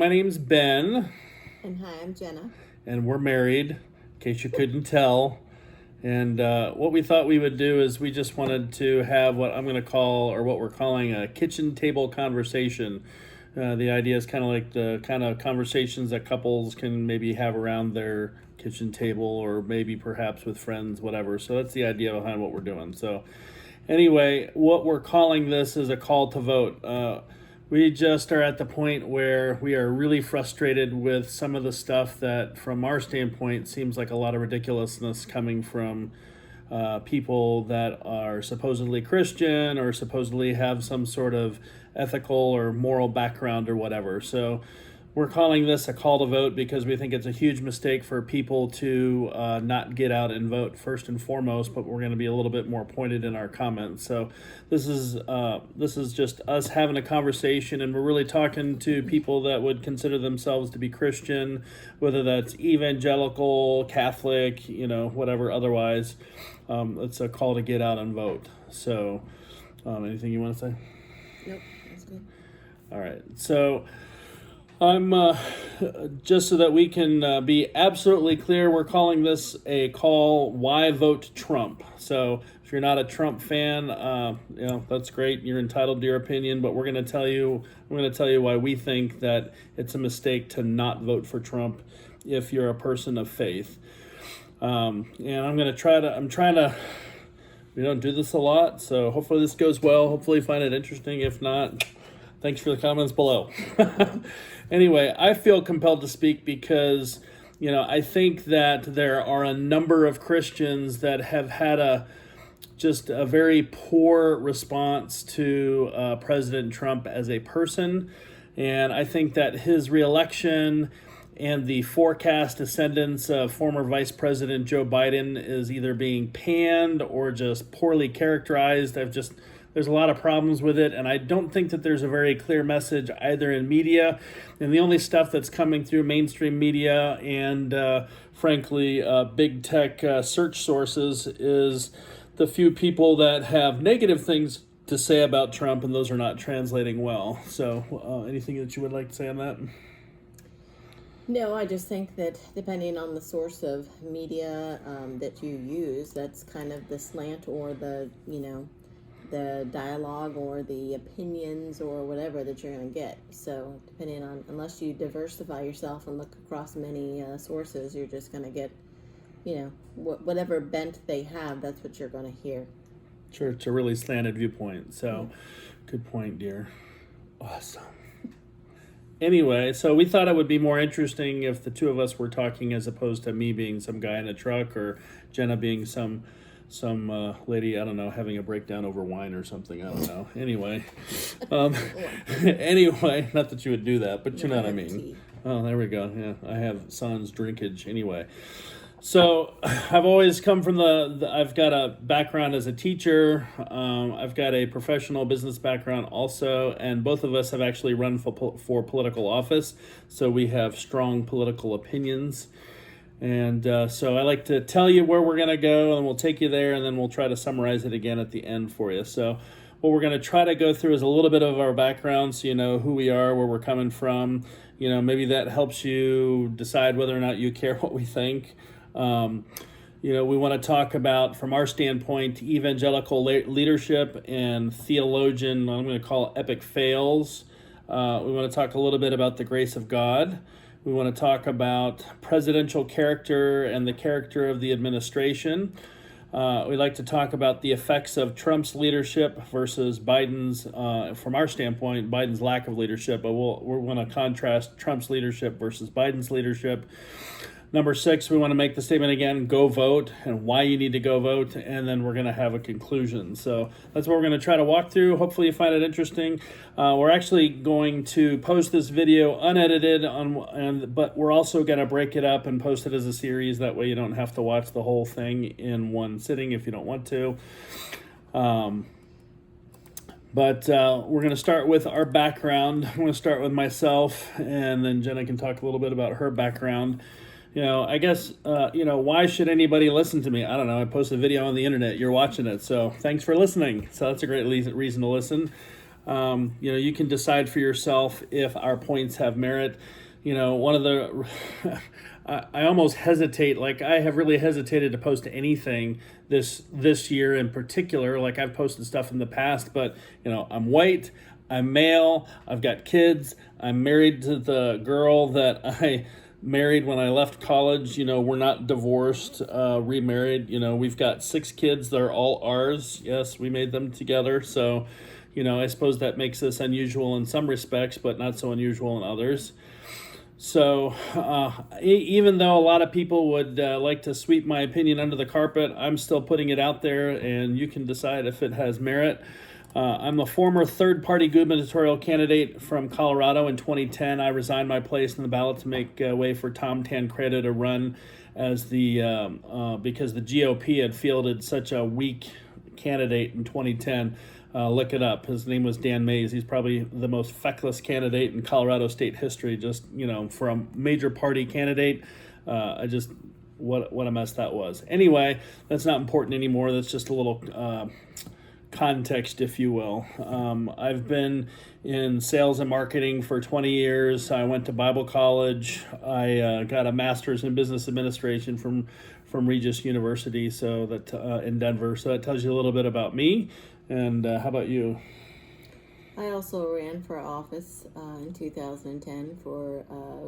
my name's Ben, And hi, I'm Jenna. and we're married, in case you couldn't tell. And what we thought we would do is we just wanted to have what I'm going to call, or what we're calling, a kitchen table conversation. The idea is kind of like the kind of conversations that couples can maybe have around their kitchen table, or maybe perhaps with friends, whatever. So that's the idea behind what we're doing. So anyway, what we're calling this is a call to vote. We just are at the point where we are really frustrated with some of the stuff that, from our standpoint, seems like a lot of ridiculousness coming from people that are supposedly Christian or supposedly have some sort of ethical or moral background or whatever. So we're calling this a call to vote because we think it's a huge mistake for people to not get out and vote first and foremost, but we're going to be a little bit more pointed in our comments. So this is just us having a conversation, and we're really talking to people that would consider themselves to be Christian, whether that's evangelical, Catholic, whatever otherwise. It's a call to get out and vote. So anything you want to say? Nope, that's good. All right. So I'm just so that we can be absolutely clear, we're calling this a call, why vote Trump? So if you're not a Trump fan, that's great. You're entitled to your opinion, but I'm going to tell you why we think that it's a mistake to not vote for Trump if you're a person of faith. And we don't do this a lot, so hopefully this goes well. Hopefully you find it interesting. If not, thanks for the comments below. Anyway, I feel compelled to speak because, I think that there are a number of Christians that have had just a very poor response to President Trump as a person. And I think that his reelection and the forecast ascendance of former Vice President Joe Biden is either being panned or just poorly characterized. There's a lot of problems with it, and I don't think that there's a very clear message either in media, and the only stuff that's coming through mainstream media and, frankly, big tech search sources is the few people that have negative things to say about Trump, and those are not translating well. So anything that you would like to say on that? No, I just think that depending on the source of media that you use, that's kind of the slant or the dialogue or the opinions or whatever that you're going to get. So depending on, unless you diversify yourself and look across many sources, you're just going to get, whatever bent they have, that's what you're going to hear. Sure, it's a really slanted viewpoint. So Good point, dear. Awesome. Anyway, so we thought it would be more interesting if the two of us were talking as opposed to me being some guy in a truck or Jenna being some lady, I don't know, having a breakdown over wine or something. I don't know. Anyway, not that you would do that, but you know what I mean. Tea. Oh, there we go. Yeah, I have sans drinkage. Anyway, so I've always come from I've got a background as a teacher. I've got a professional business background also, and both of us have actually run for political office, so we have strong political opinions. And so I like to tell you where we're going to go, and we'll take you there, and then we'll try to summarize it again at the end for you. So what we're going to try to go through is a little bit of our background, so you know who we are, where we're coming from. Maybe that helps you decide whether or not you care what we think. We want to talk about, from our standpoint, evangelical leadership and theologian, I'm going to call epic fails. We want to talk a little bit about the grace of God. We want to talk about presidential character and the character of the administration. We like to talk about the effects of Trump's leadership versus Biden's, from our standpoint, Biden's lack of leadership, but we're going to contrast Trump's leadership versus Biden's leadership. Number 6, we want to make the statement again, go vote, and why you need to go vote, and then we're going to have a conclusion. So that's what we're going to try to walk through. Hopefully you find it interesting. We're actually going to post this video unedited, but we're also going to break it up and post it as a series. That way you don't have to watch the whole thing in one sitting if you don't want to. But we're going to start with our background. I'm going to start with myself, and then Jenna can talk a little bit about her background. I guess, why should anybody listen to me? I don't know. I post a video on the internet. You're watching it. So thanks for listening. So that's a great reason to listen. You can decide for yourself if our points have merit. One of the, I almost hesitate, like I have really hesitated to post anything this year in particular. Like I've posted stuff in the past, but I'm white, I'm male, I've got kids, I'm married to the girl that I married when I left college. We're not divorced, remarried. We've got 6 kids. They're all ours. Yes, we made them together. So, I suppose that makes us unusual in some respects, but not so unusual in others. So even though a lot of people would like to sweep my opinion under the carpet, I'm still putting it out there, and you can decide if it has merit. I'm a former third-party gubernatorial candidate from Colorado. In 2010, I resigned my place in the ballot to make way for Tom Tancredo to run as because the GOP had fielded such a weak candidate in 2010. Look it up. His name was Dan Maes. He's probably the most feckless candidate in Colorado state history. Just, for a major party candidate, what a mess that was. Anyway, that's not important anymore. That's just a little context, if you will. I've been in sales and marketing for 20 years. I went to Bible college. I got a master's in business administration from Regis University, in Denver. So that tells you a little bit about me. And how about you? I also ran for office in 2010 for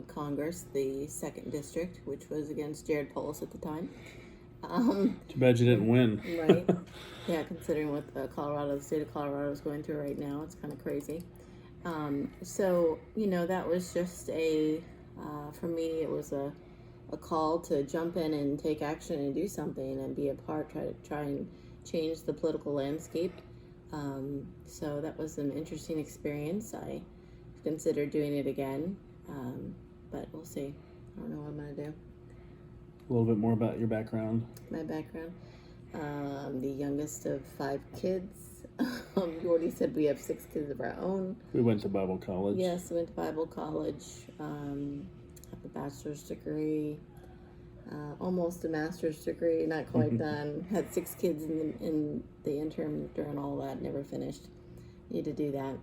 Congress, the 2nd District, which was against Jared Polis at the time. Too bad you didn't win. Right. Yeah, considering what the state of Colorado is going through right now, it's kind of crazy. That was just for me, it was a call to jump in and take action and do something and be a part, try and change the political landscape. So that was an interesting experience. I considered doing it again, but we'll see. I don't know what I'm going to do. A little bit more about your background. My background. The youngest of 5 kids. You already said we have 6 kids of our own. We went to Bible college. Yes, we went to Bible college. Have a bachelor's degree. Almost a master's degree, not quite done. Had 6 kids in the interim during all that, never finished. Need to do that.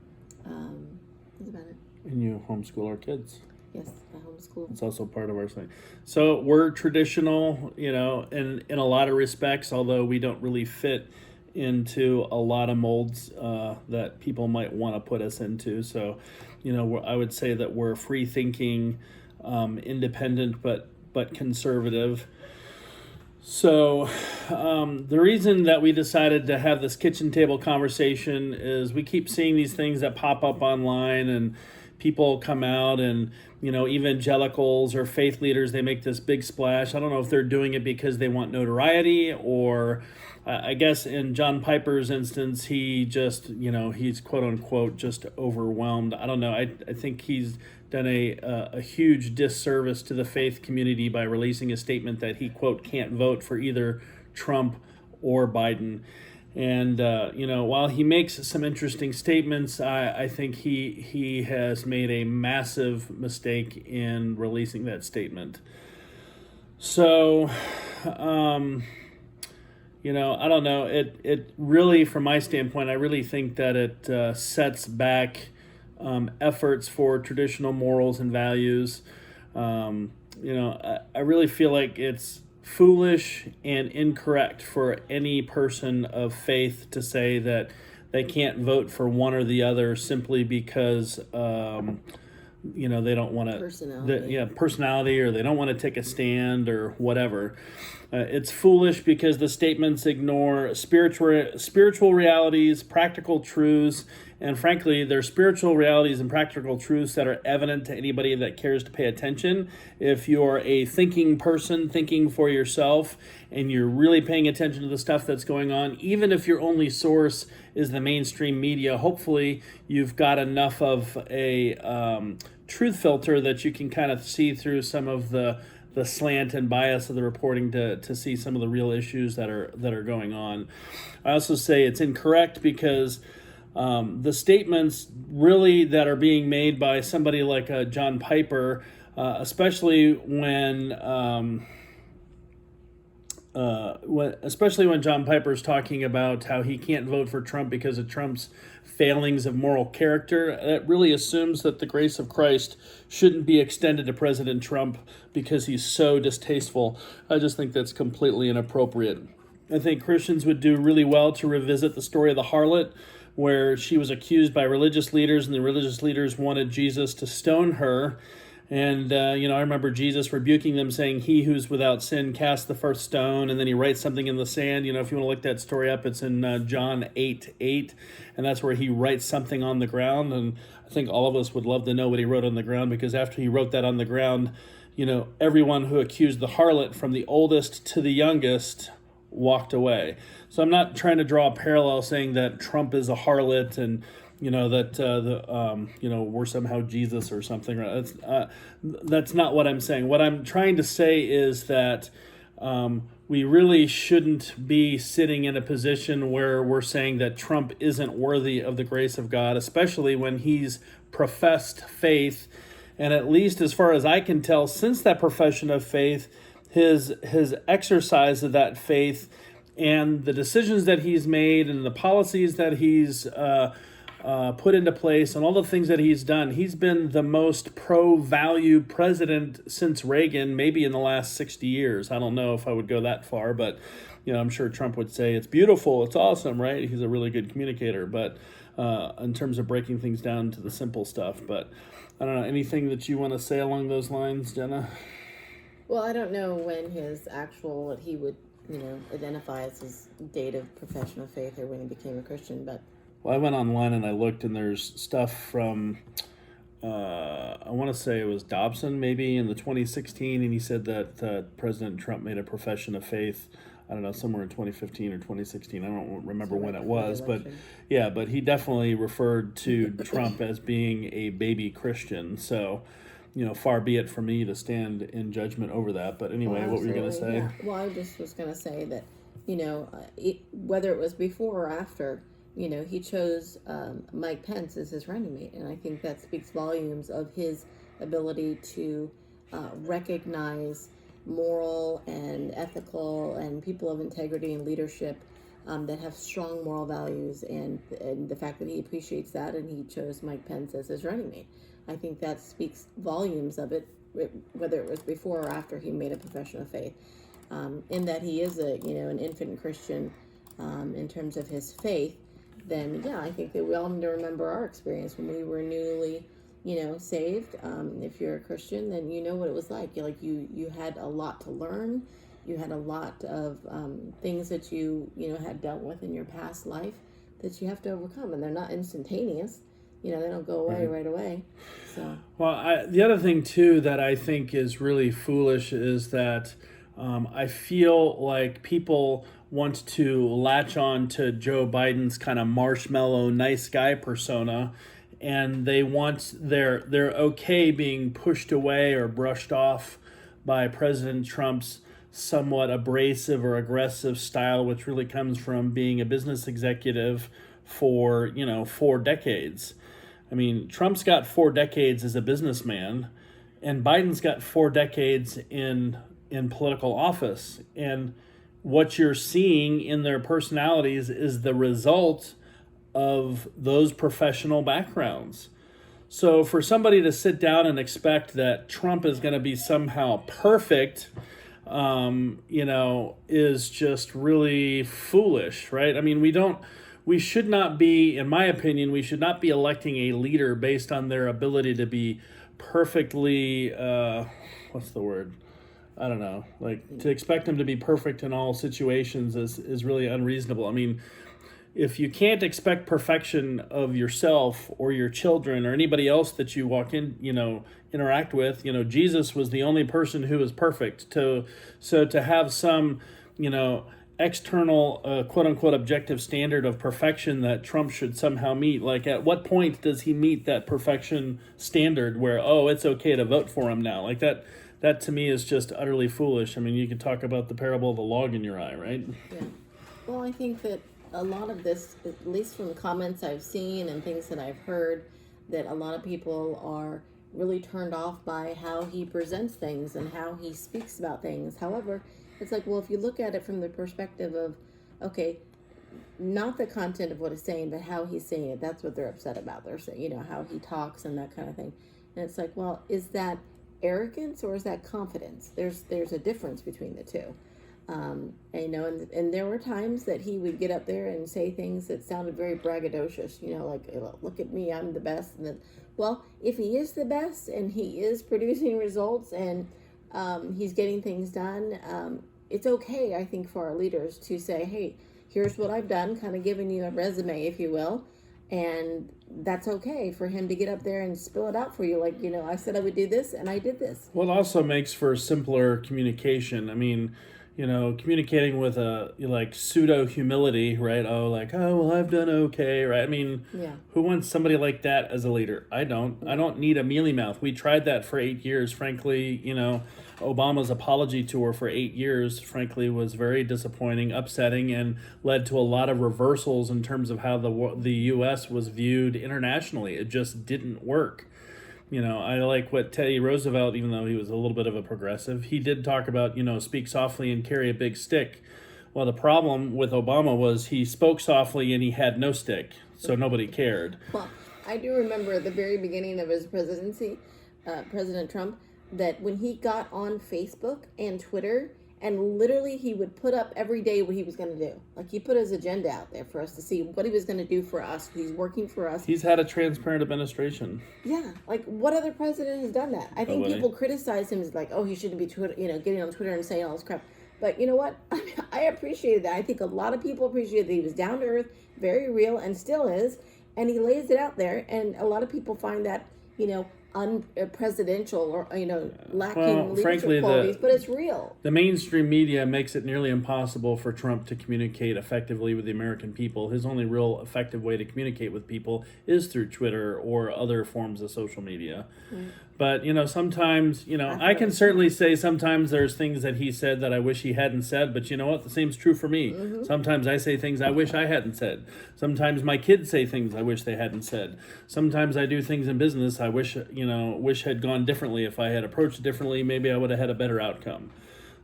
That's about it. And you homeschool our kids. Yes, I homeschool. It's also part of our thing. So we're traditional, in a lot of respects, although we don't really fit into a lot of molds that people might want to put us into. So, I would say that we're free-thinking, independent, but conservative. So the reason that we decided to have this kitchen table conversation is we keep seeing these things that pop up online, and people come out and, evangelicals or faith leaders, they make this big splash. I don't know if they're doing it because they want notoriety, or I guess in John Piper's instance, he just, he's quote unquote just overwhelmed. I don't know. I think he's done a huge disservice to the faith community by releasing a statement that he quote can't vote for either Trump or Biden. And, while he makes some interesting statements, I think he has made a massive mistake in releasing that statement. So, I don't know. It really, from my standpoint, I really think that it sets back efforts for traditional morals and values. I really feel like it's foolish and incorrect for any person of faith to say that they can't vote for one or the other simply because they don't want to personality, or they don't want to take a stand or whatever. It's foolish because the statements ignore spiritual realities, practical truths, and frankly, they're spiritual realities and practical truths that are evident to anybody that cares to pay attention. If you're a thinking person, thinking for yourself, and you're really paying attention to the stuff that's going on, even if your only source is the mainstream media, hopefully you've got enough of a truth filter that you can kind of see through some of the slant and bias of the reporting to see some of the real issues that are going on. I also say it's incorrect because the statements really that are being made by somebody like John Piper, especially when especially when John Piper's talking about how he can't vote for Trump because of Trump's failings of moral character, that really assumes that the grace of Christ shouldn't be extended to President Trump because he's so distasteful. I just think that's completely inappropriate. I think Christians would do really well to revisit the story of the harlot, where she was accused by religious leaders, and the religious leaders wanted Jesus to stone her. And, I remember Jesus rebuking them, saying, "He who's without sin cast the first stone." And then he writes something in the sand. If you want to look that story up, it's in John 8:8. And that's where he writes something on the ground. And I think all of us would love to know what he wrote on the ground, because after he wrote that on the ground, everyone who accused the harlot, from the oldest to the youngest, walked away. So I'm not trying to draw a parallel saying that Trump is a harlot and that we're somehow Jesus or something. That's not what I'm saying. What I'm trying to say is that we really shouldn't be sitting in a position where we're saying that Trump isn't worthy of the grace of God, especially when he's professed faith. And at least as far as I can tell, since that profession of faith, his exercise of that faith and the decisions that he's made and the policies that he's put into place and all the things that he's done, he's been the most pro-value president since Reagan, maybe in the last 60 years. I don't know if I would go that far, but I'm sure Trump would say it's beautiful, it's awesome, right? He's a really good communicator, but in terms of breaking things down to the simple stuff. But I don't know, anything that you want to say along those lines, Jenna? Well, I don't know when what he would, identify as his date of profession of faith or when he became a Christian, but... Well, I went online and I looked, and there's stuff from, I want to say it was Dobson, maybe, in the 2016, and he said that President Trump made a profession of faith, I don't know, somewhere in 2015 or 2016. I don't remember when it was, but he definitely referred to Trump as being a baby Christian, so... far be it from me to stand in judgment over that. But anyway, what were you going to say? Yeah. Well, I just was going to say that, whether it was before or after, he chose Mike Pence as his running mate. And I think that speaks volumes of his ability to recognize moral and ethical and people of integrity and leadership that have strong moral values, and the fact that he appreciates that, and he chose Mike Pence as his running mate. I think that speaks volumes of it, whether it was before or after he made a profession of faith, in that he is an infant Christian in terms of his faith. Then I think that we all need to remember our experience when we were newly saved. If you're a Christian, then you know what it was like. You had a lot to learn. You had a lot of things that you had dealt with in your past life that you have to overcome, and they're not instantaneous. They don't go away right away. So. Well, the other thing, too, that I think is really foolish is that I feel like people want to latch on to Joe Biden's kind of marshmallow, nice guy persona, and they're okay being pushed away or brushed off by President Trump's somewhat abrasive or aggressive style, which really comes from being a business executive for 4 decades. I mean, Trump's got 4 decades as a businessman, and Biden's got 4 decades in political office. And what you're seeing in their personalities is the result of those professional backgrounds. So for somebody to sit down and expect that Trump is going to be somehow perfect, is just really foolish, right? I mean, we should not be, in my opinion, we should not be electing a leader based on their ability to be perfectly, what's the word? I don't know. To expect them to be perfect in all situations is really unreasonable. I mean, if you can't expect perfection of yourself or your children or anybody else that you interact with, Jesus was the only person who was perfect. So to have some, external, quote unquote, objective standard of perfection that Trump should somehow meet, at what point does he meet that perfection standard where, it's okay to vote for him now? That to me is just utterly foolish. I mean, you could talk about the parable of the log in your eye, right? Yeah. Well, I think that a lot of this, at least from the comments I've seen and things that I've heard, that a lot of people are really turned off by how he presents things and how he speaks about things. However, it's like, well, if you look at it from the perspective of, okay, not the content of what he's saying, but how he's saying it, that's what they're upset about. They're saying, you know, how he talks and that kind of thing. And it's like, well, is that arrogance or is that confidence? There's a difference between the two. And, you know, and there were times that he would get up there and say things that sounded very braggadocious, you know, like, look at me, I'm the best. And then, well, if he is the best and he is producing results and he's getting things done, it's okay, I think, for our leaders to say, hey, here's what I've done, kind of giving you a resume, if you will. And that's okay for him to get up there and spill it out for you. Like, you know, I said I would do this and I did this. Well, it also makes for simpler communication. I mean, you know, communicating with a like pseudo humility, right? Oh, like, oh, well, I've done okay, right? I mean, yeah. Who wants somebody like that as a leader? I don't. I don't need a mealy mouth. We tried that for 8 years. Frankly, you know, Obama's apology tour for 8 years, frankly, was very disappointing, upsetting, and led to a lot of reversals in terms of how the U.S. was viewed internationally. It just didn't work. You know, I like what Teddy Roosevelt, even though he was a little bit of a progressive, he did talk about, you know, speak softly and carry a big stick. Well, the problem with Obama was he spoke softly and he had no stick, so nobody cared. Well, I do remember at the very beginning of his presidency, President Trump, that when he got on Facebook and Twitter, and literally he would put up every day what he was going to do. Like, he put his agenda out there for us to see what he was going to do for us. He's working for us. He's had a transparent administration. Yeah. Like, what other president has done that? I think people criticize him as like, oh, he shouldn't be getting on Twitter and saying all this crap. But you know what? I appreciated that. I think a lot of people appreciated that he was down to earth, very real, and still is. And he lays it out there. And a lot of people find that, you know, unpresidential or, you know, lacking leadership qualities, but it's real. The mainstream media makes it nearly impossible for Trump to communicate effectively with the American people. His only real effective way to communicate with people is through Twitter or other forms of social media. Mm. But, you know, sometimes, you know, I can certainly say sometimes there's things that he said that I wish he hadn't said, but you know what? The same's true for me. Mm-hmm. Sometimes I say things I wish I hadn't said. Sometimes my kids say things I wish they hadn't said. Sometimes I do things in business I wish had gone differently. If I had approached it differently, maybe I would have had a better outcome.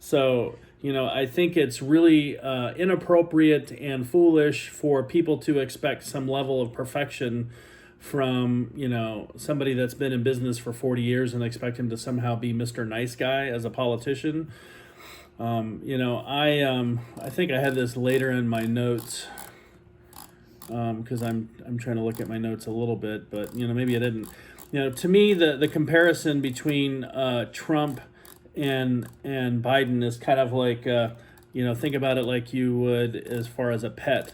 So, you know, I think it's really inappropriate and foolish for people to expect some level of perfection from, you know, somebody that's been in business for 40 years and expect him to somehow be Mr. Nice Guy as a politician. You know, I think I had this later in my notes because I'm trying to look at my notes a little bit, but, you know, maybe I didn't. You know, to me, the comparison between Trump and Biden is kind of like, you know, think about it like you would as far as a pet.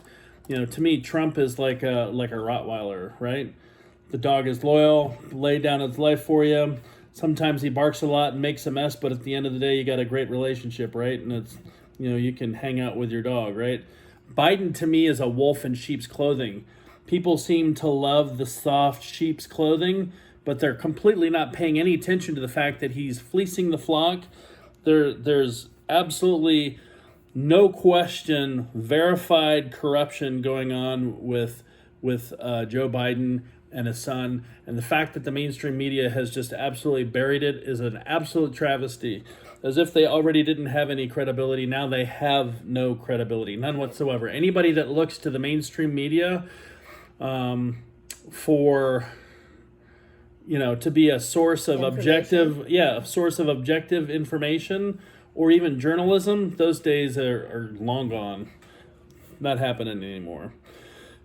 You know, to me, Trump is like a Rottweiler, right? The dog is loyal, laid down its life for you. Sometimes he barks a lot and makes a mess, but at the end of the day, you got a great relationship, right? And it's, you know, you can hang out with your dog, right? Biden, to me, is a wolf in sheep's clothing. People seem to love the soft sheep's clothing, but they're completely not paying any attention to the fact that he's fleecing the flock. There's absolutely no question verified corruption going on with Joe Biden and his son, and the fact that the mainstream media has just absolutely buried it is an absolute travesty. As if they already didn't have any credibility, now they have no credibility, none whatsoever. Anybody that looks to the mainstream media for, you know, to be a source of objective information or even journalism, those days are long gone. Not happening anymore.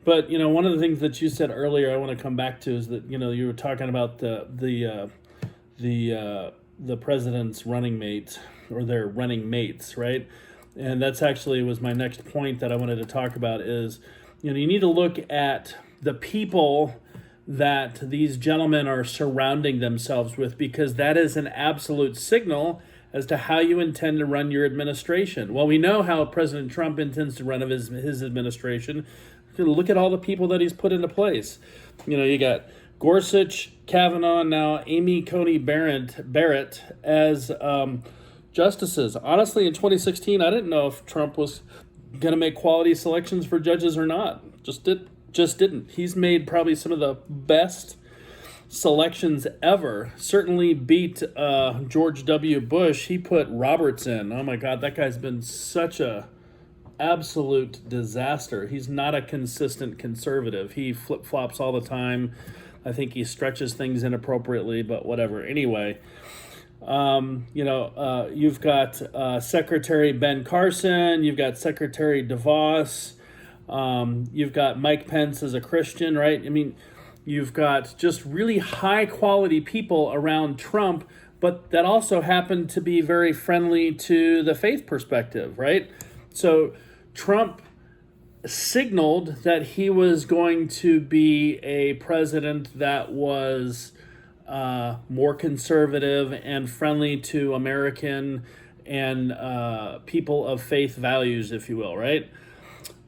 But, you know, one of the things that you said earlier I want to come back to is that, you know, you were talking about the president's running mate or their running mates, right? And that's actually was my next point that I wanted to talk about is, you know, you need to look at the people that these gentlemen are surrounding themselves with, because that is an absolute signal as to how you intend to run your administration. Well, we know how President Trump intends to run his administration. Look at all the people that he's put into place. You know, you got Gorsuch, Kavanaugh, now Amy Coney Barrett as justices. Honestly, in 2016, I didn't know if Trump was going to make quality selections for judges or not. Just didn't. He's made probably some of the best selections ever. Certainly beat George W. Bush. He put Roberts in. Oh my God, that guy's been such a absolute disaster. He's not a consistent conservative. He flip-flops all the time. I think he stretches things inappropriately, but whatever. Anyway, you've got Secretary Ben Carson, you've got Secretary DeVos, you've got Mike Pence as a Christian, right? I mean, you've got just really high-quality people around Trump, but that also happen to be very friendly to the faith perspective, right? So Trump signaled that he was going to be a president that was more conservative and friendly to American and people of faith values, if you will, right?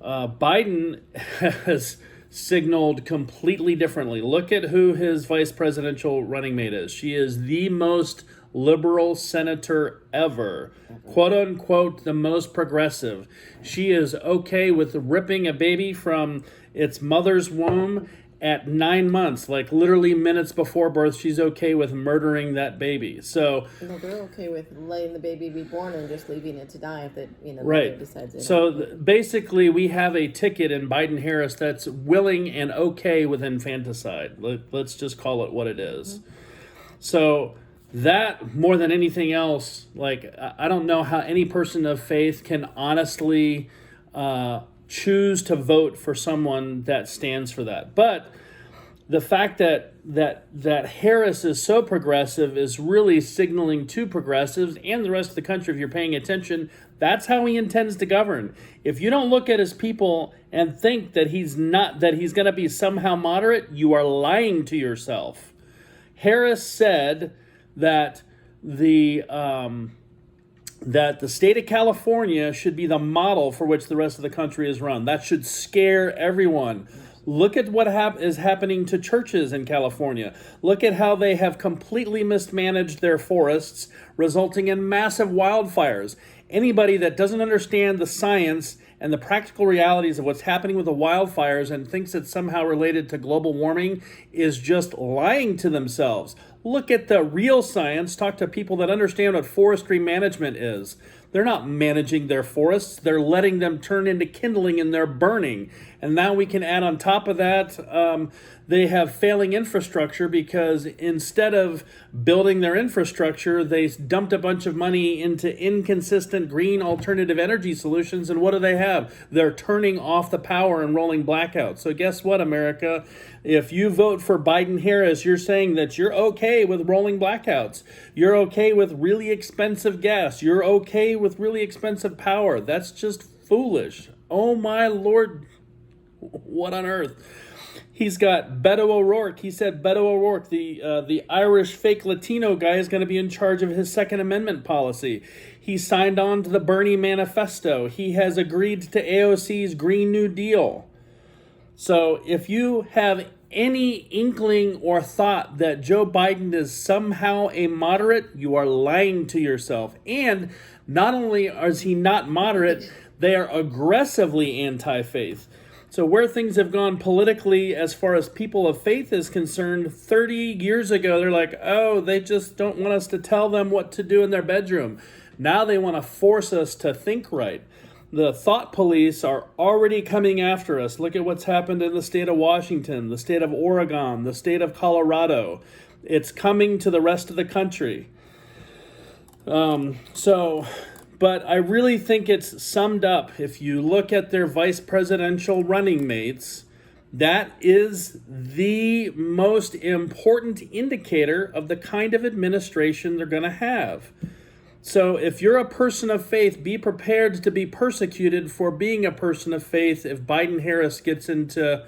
Biden has signaled completely differently. Look at who his vice presidential running mate is. She is the most liberal senator ever, quote unquote, the most progressive. She is okay with ripping a baby from its mother's womb at 9 months, like literally minutes before birth. She's okay with murdering that baby. So no, they're okay with letting the baby be born and just leaving it to die if it, right. Decides. So basically, we have a ticket in Biden-Harris that's willing and okay with infanticide. Let's just call it what it is. Mm-hmm. So that, more than anything else, like, I don't know how any person of faith can honestly choose to vote for someone that stands for that. But the fact that Harris is so progressive is really signaling to progressives and the rest of the country, if you're paying attention, that's how he intends to govern. If you don't look at his people and think that he's going to be somehow moderate, you are lying to yourself. Harris said that the state of California should be the model for which the rest of the country is run. That should scare everyone. Look at what is happening to churches in California. Look at how they have completely mismanaged their forests, resulting in massive wildfires. Anybody that doesn't understand the science and the practical realities of what's happening with the wildfires and thinks it's somehow related to global warming is just lying to themselves. Look at the real science. Talk to people that understand what forestry management is. They're not managing their forests. They're letting them turn into kindling and they're burning. And now we can add on top of that, they have failing infrastructure because instead of building their infrastructure, they dumped a bunch of money into inconsistent green alternative energy solutions. And what do they have? They're turning off the power and rolling blackouts. So guess what, America? If you vote for Biden-Harris, you're saying that you're okay with rolling blackouts. You're okay with really expensive gas. You're okay with really expensive power. That's just foolish. Oh my Lord, what on earth? He's got Beto O'Rourke. He said Beto O'Rourke, the Irish fake Latino guy, is going to be in charge of his Second Amendment policy. He signed on to the Bernie Manifesto. He has agreed to AOC's Green New Deal. So if you have any inkling or thought that Joe Biden is somehow a moderate, you are lying to yourself. And not only is he not moderate, they are aggressively anti-faith. So where things have gone politically as far as people of faith is concerned, 30 years ago, they're like, oh, they just don't want us to tell them what to do in their bedroom. Now they want to force us to think right. The thought police are already coming after us. Look at what's happened in the state of Washington, the state of Oregon, the state of Colorado. It's coming to the rest of the country. But I really think it's summed up. If you look at their vice presidential running mates, that is the most important indicator of the kind of administration they're going to have. So if you're a person of faith, be prepared to be persecuted for being a person of faith if Biden-Harris gets into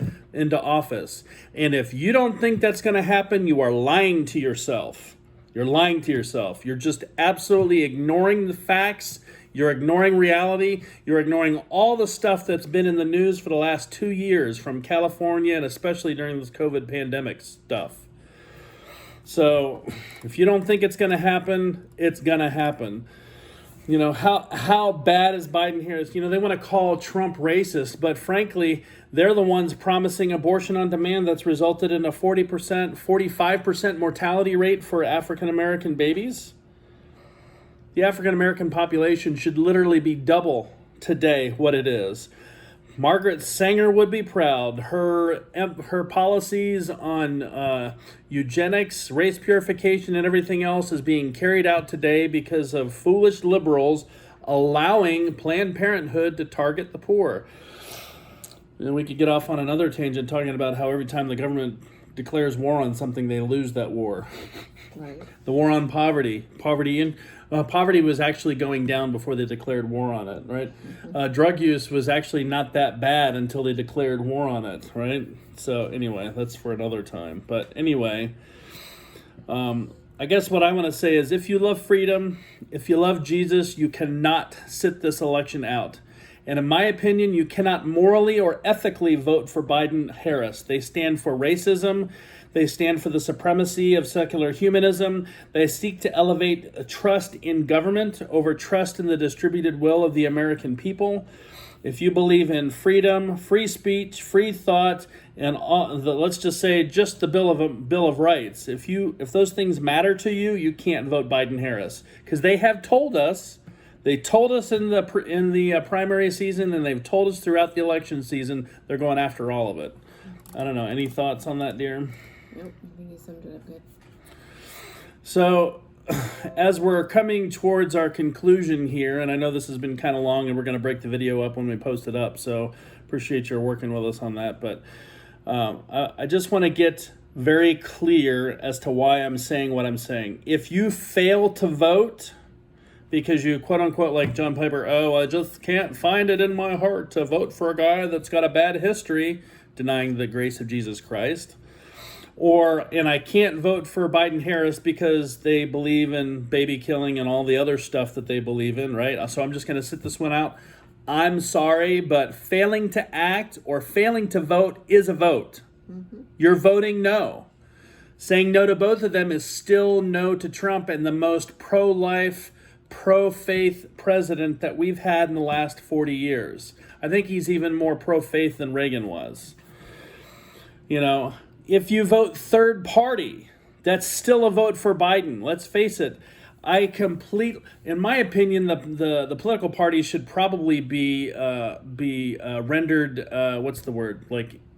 office. And if you don't think that's going to happen, you are lying to yourself. You're lying to yourself. You're just absolutely ignoring the facts. You're ignoring reality. You're ignoring all the stuff that's been in the news for the last 2 years from California and especially during this COVID pandemic stuff. So if you don't think it's going to happen, it's going to happen. You know, how bad is Biden here? You know, they want to call Trump racist, but frankly, they're the ones promising abortion on demand that's resulted in a 40%, 45% mortality rate for African American babies. The African American population should literally be double today what it is. Margaret Sanger would be proud. Her policies on eugenics, race purification, and everything else is being carried out today because of foolish liberals allowing Planned Parenthood to target the poor. And we could get off on another tangent talking about how every time the government declares war on something, they lose that war. Right. The war on poverty. Poverty was actually going down before they declared war on it, right? Mm-hmm. Drug use was actually not that bad until they declared war on it, right? So anyway, that's for another time. But anyway, I guess what I want to say is if you love freedom, if you love Jesus, you cannot sit this election out. And in my opinion, you cannot morally or ethically vote for Biden-Harris. They stand for racism. They stand for the supremacy of secular humanism. They seek to elevate trust in government over trust in the distributed will of the American people. If you believe in freedom, free speech, free thought, and let's just say just the Bill of Rights, if those things matter to you, you can't vote Biden-Harris because they have told us. They told us in the primary season, and they've told us throughout the election season they're going after all of it. I don't know. Any thoughts on that, dear? Nope, I think you summed it up good. So, as we're coming towards our conclusion here, and I know this has been kind of long, and we're going to break the video up when we post it up, so appreciate your working with us on that. But I just want to get very clear as to why I'm saying what I'm saying. If you fail to vote because you quote-unquote, like John Piper, I just can't find it in my heart to vote for a guy that's got a bad history, denying the grace of Jesus Christ. And I can't vote for Biden-Harris because they believe in baby killing and all the other stuff that they believe in, right? So I'm just going to sit this one out. I'm sorry, but failing to act or failing to vote is a vote. Mm-hmm. You're voting no. Saying no to both of them is still no to Trump and the most pro-life, pro-faith president that we've had in the last 40 years. I think he's even more pro-faith than Reagan was. You know, if you vote third party, that's still a vote for Biden. Let's face it. In my opinion, the political parties should probably be rendered,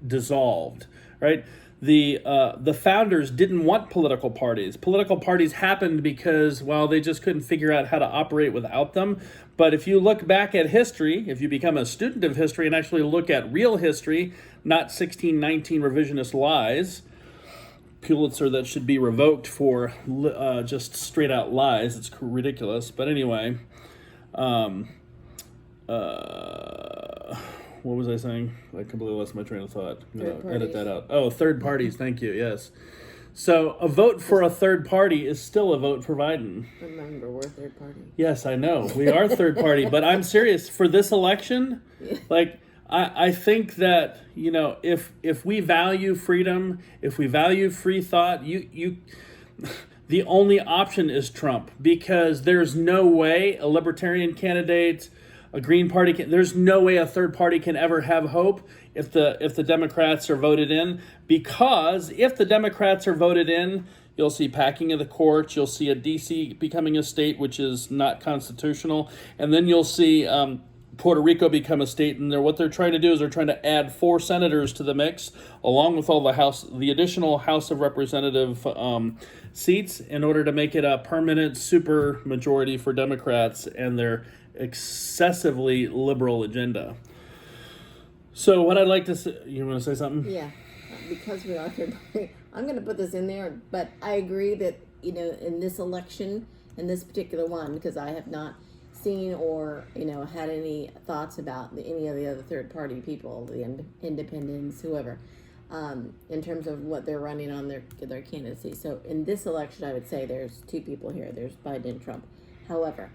dissolved, right? The founders didn't want political parties. Political parties happened because, they just couldn't figure out how to operate without them. But if you look back at history, if you become a student of history and actually look at real history, not 1619 revisionist lies, Pulitzer that should be revoked for just straight out lies. It's ridiculous. But anyway, what was I saying? I completely lost my train of thought. Edit that out. Oh, third parties. Thank you. Yes. So a vote for a third party is still a vote for Biden. Remember, we're a third party. Yes, I know. We are third party. But I'm serious. For this election, I think that, if we value freedom, if we value free thought, the only option is Trump, because there's no way a libertarian candidate, a Green Party, there's no way a third party can ever have hope if the Democrats are voted in, because if the Democrats are voted in, you'll see packing of the courts, you'll see a D.C. becoming a state which is not constitutional, and then you'll see Puerto Rico become a state, and what they're trying to do is they're trying to add 4 senators to the mix, along with all the additional House of Representative seats, in order to make it a permanent super majority for Democrats and their excessively liberal agenda. So what I'd like to say, you want to say something? Yeah, because we are third party, I'm going to put this in there, but I agree that, in this election, in this particular one, because I have not seen or had any thoughts about any of the other third party people, the independents, whoever, in terms of what they're running on their candidacy. So in this election, I would say there's 2 people here. There's Biden and Trump. However,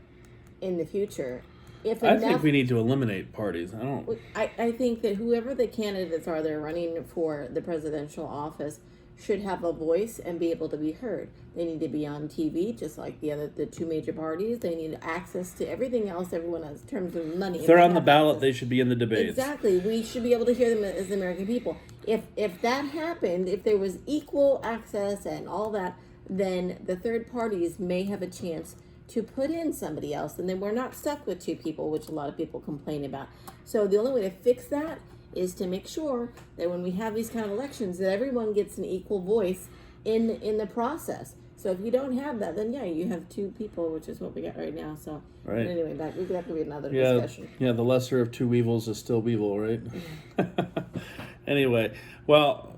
in the future, I think we need to eliminate parties. I think that whoever the candidates are, they're running for the presidential office, should have a voice and be able to be heard. They need to be on TV, just like the two major parties. They need access to everything else everyone has in terms of money. If they're on the ballot, they should be in the debates. Exactly. We should be able to hear them as the American people. If that happened, if there was equal access and all that, then the third parties may have a chance to put in somebody else, and then we're not stuck with two people, which a lot of people complain about. So the only way to fix that is to make sure that when we have these kind of elections, that everyone gets an equal voice in the process. So if you don't have that, then you have two people, which is what we got right now. So right. But anyway, we could have to read another discussion. Yeah, the lesser of two evils is still evil, right? Anyway, well,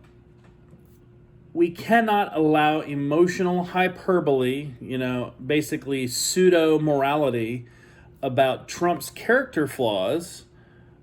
we cannot allow emotional hyperbole, basically pseudo-morality about Trump's character flaws,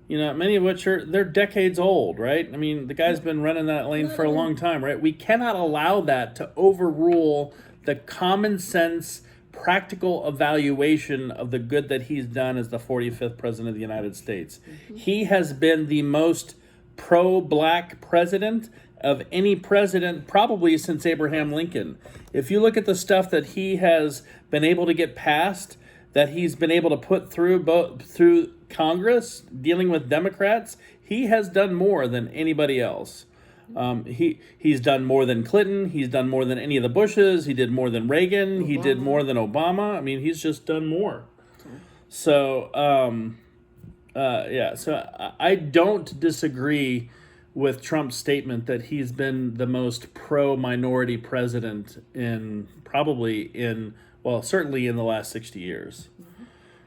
many of which they're decades old, right? I mean, the guy's been running that lane for a long time, right? We cannot allow that to overrule the common sense, practical evaluation of the good that he's done as the 45th president of the United States. Mm-hmm. He has been the most pro-black president of any president probably since Abraham Lincoln. If you look at the stuff that he has been able to get passed, that he's been able to put through Congress, dealing with Democrats, he has done more than anybody else. He's done more than Clinton. He's done more than any of the Bushes. He did more than Reagan. Obama. He did more than Obama. I mean, he's just done more. Okay. So, So I don't disagree with Trump's statement that he's been the most pro-minority president certainly in the last 60 years.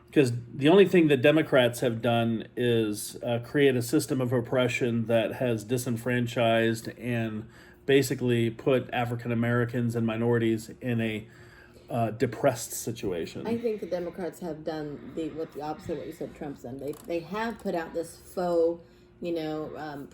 Because the only thing that Democrats have done is create a system of oppression that has disenfranchised and basically put African Americans and minorities in a depressed situation. I think the Democrats have done the opposite of what you said Trump's done. They have put out this faux,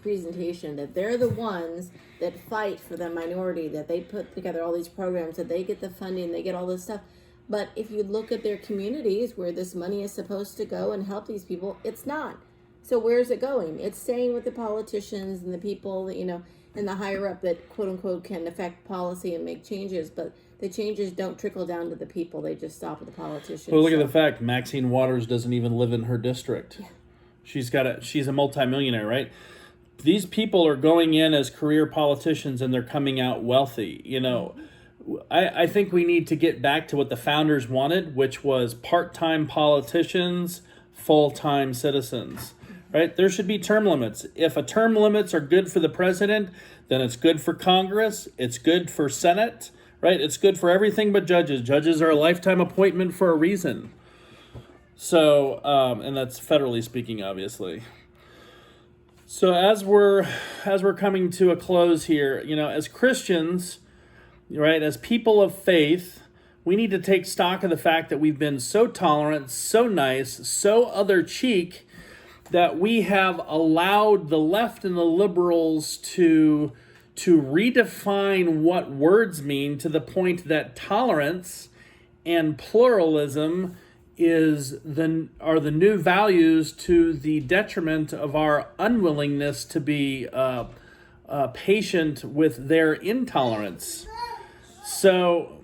presentation that they're the ones that fight for the minority, that they put together all these programs, that they get the funding, they get all this stuff. But if you look at their communities where this money is supposed to go and help these people, it's not. So where's it going? It's staying with the politicians and the people that, and the higher up that, quote unquote, can affect policy and make changes. But the changes don't trickle down to the people. They just stop at the politicians. Well, look at the fact Maxine Waters doesn't even live in her district. Yeah. She's a multimillionaire, right? These people are going in as career politicians and they're coming out wealthy, I think we need to get back to what the founders wanted, which was part-time politicians, full-time citizens, right? There should be term limits. If a term limits are good for the president, then it's good for Congress, it's good for Senate, right? It's good for everything but judges. Judges are a lifetime appointment for a reason. So, and that's federally speaking, obviously. So as we're coming to a close here, as Christians, right, as people of faith, we need to take stock of the fact that we've been so tolerant, so nice, so other cheek, that we have allowed the left and the liberals to redefine what words mean to the point that tolerance and pluralism are the new values to the detriment of our unwillingness to be patient with their intolerance. So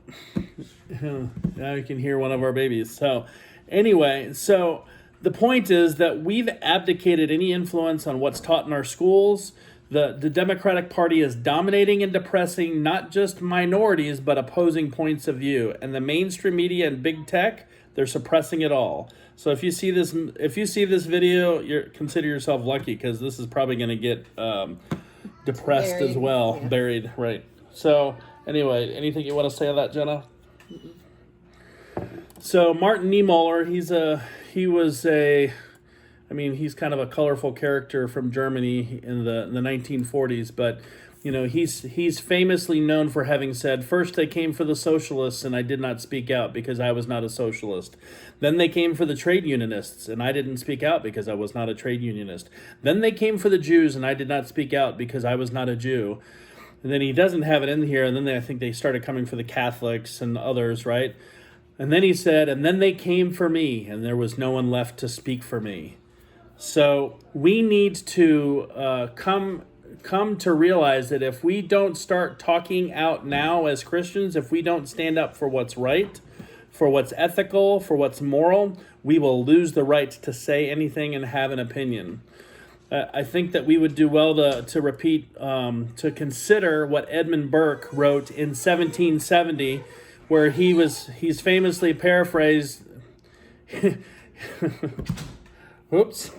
now you can hear one of our babies. So anyway, the point is that we've abdicated any influence on what's taught in our schools. The Democratic Party is dominating and depressing not just minorities, but opposing points of view. And the mainstream media and big tech, they're suppressing it all. So if you see this video, consider yourself lucky, because this is probably going to get depressed as well, buried, right? So anyway, anything you want to say on that, Jenna? Mm-mm. So Martin Niemöller, he's kind of a colorful character from Germany in the 1940s, but he's famously known for having said, first they came for the socialists and I did not speak out because I was not a socialist. Then they came for the trade unionists and I didn't speak out because I was not a trade unionist. Then they came for the Jews and I did not speak out because I was not a Jew. And then he doesn't have it in here, and then I think they started coming for the Catholics and others, right? And then he said, and then they came for me and there was no one left to speak for me. So we need to come come to realize that if we don't start talking out now as Christians, if we don't stand up for what's right, for what's ethical, for what's moral, we will lose the right to say anything and have an opinion. I think that we would do well to repeat, to consider what Edmund Burke wrote in 1770, where he's famously paraphrased. Oops.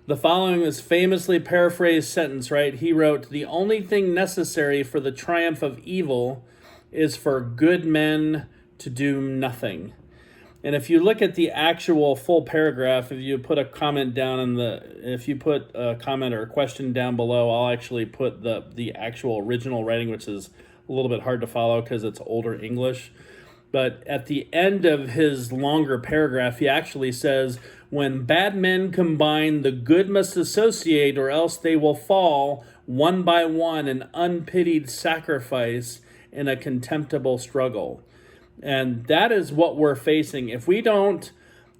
The following is famously paraphrased sentence, right? He wrote, "The only thing necessary for the triumph of evil is for good men to do nothing." And if you look at the actual full paragraph, if you put a comment down if you put a comment or a question down below, I'll actually put the actual original writing, which is a little bit hard to follow because it's older English. But at the end of his longer paragraph, he actually says, "When bad men combine, the good must associate, or else they will fall one by one, an unpitied sacrifice in a contemptible struggle." And that is what we're facing. If we don't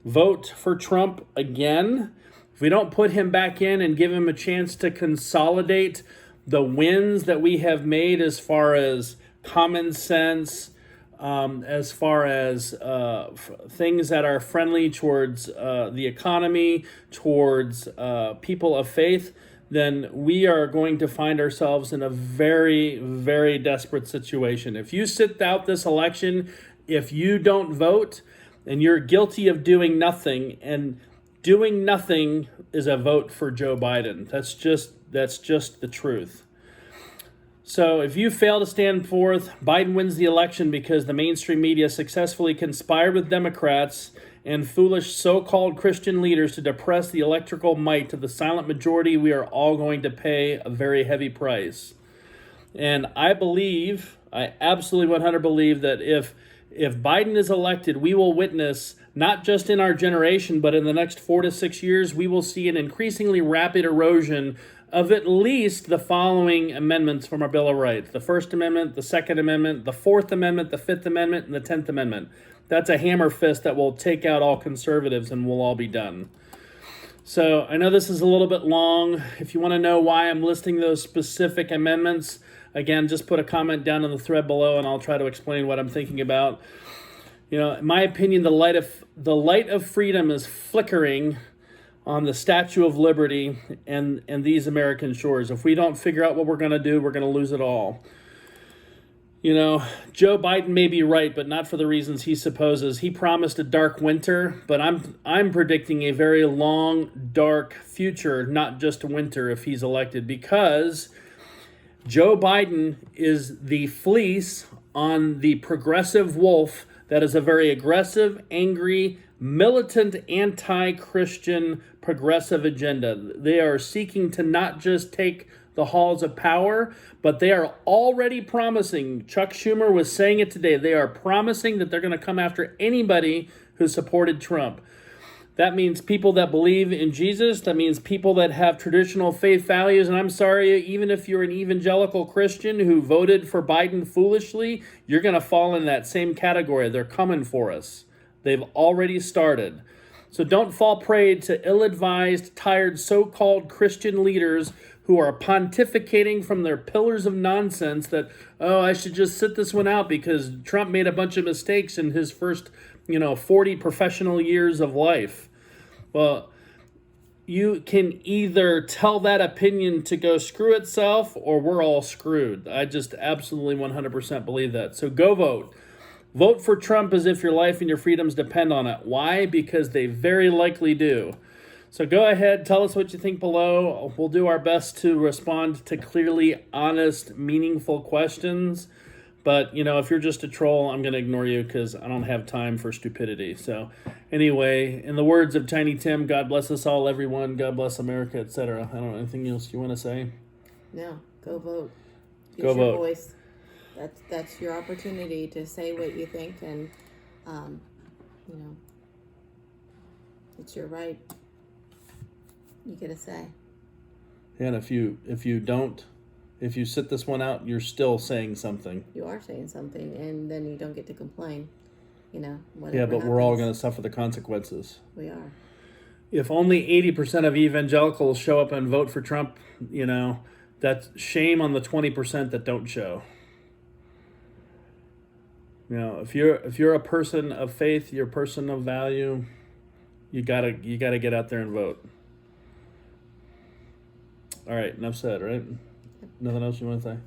vote for Trump again, if we don't put him back in and give him a chance to consolidate the wins that we have made as far as common sense, as far as things that are friendly towards the economy, towards people of faith, then we are going to find ourselves in a very, very desperate situation. If you sit out this election, if you don't vote, and you're guilty of doing nothing, and doing nothing is a vote for Joe Biden. That's just the truth. So if you fail to stand forth, Biden wins the election because the mainstream media successfully conspired with Democrats and foolish so-called Christian leaders to depress the electoral might of the silent majority. We are all going to pay a very heavy price. And I absolutely 100% believe that if Biden is elected, we will witness, not just in our generation, but in the next 4 to 6 years, we will see an increasingly rapid erosion of at least the following amendments from our Bill of Rights: the First Amendment, the Second Amendment, the Fourth Amendment, the Fifth Amendment, and the 10th Amendment. That's a hammer fist that will take out all conservatives and we'll all be done. So I know this is a little bit long. If you want to know why I'm listing those specific amendments, again, just put a comment down in the thread below and I'll try to explain what I'm thinking about. You know, in my opinion, the light of freedom is flickering on the Statue of Liberty and these American shores. If we don't figure out what we're going to do, we're going to lose it all. You know, Joe Biden may be right, but not for the reasons he supposes. He promised a dark winter, but I'm predicting a very long, dark future, not just a winter, if he's elected, because Joe Biden is the fleece on the progressive wolf that is a very aggressive, angry, militant, anti-Christian progressive agenda. They are seeking to not just take the halls of power, but they are already promising, Chuck Schumer was saying it today, they are promising that they're going to come after anybody who supported Trump. That means people that believe in Jesus. That means people that have traditional faith values. And I'm sorry, even if you're an evangelical Christian who voted for Biden foolishly, you're going to fall in that same category. They're coming for us. They've already started. So don't fall prey to ill-advised, tired, so-called Christian leaders who are pontificating from their pillars of nonsense that, oh, I should just sit this one out because Trump made a bunch of mistakes in his first 40 professional years of life. Well, you can either tell that opinion to go screw itself or we're all screwed. I just absolutely 100% believe that. So go vote. Vote for Trump as if your life and your freedoms depend on it. Why? Because they very likely do. So go ahead, tell us what you think below. We'll do our best to respond to clearly honest, meaningful questions. But, if you're just a troll, I'm going to ignore you because I don't have time for stupidity. So anyway, in the words of Tiny Tim, God bless us all, everyone. God bless America, etc. I don't know, anything else you want to say? No, go vote. Use go vote. Your voice. That's your opportunity to say what you think, and, it's your right. You get a say. And if you sit this one out, you're still saying something. You are saying something, and then you don't get to complain. Yeah, but we're all going to suffer the consequences. We are. If only 80% of evangelicals show up and vote for Trump, then That's shame on the 20% that don't show. You know, if you're a person of faith, you're a person of value, you gotta get out there and vote. All right, enough said, right? Nothing else you want to say?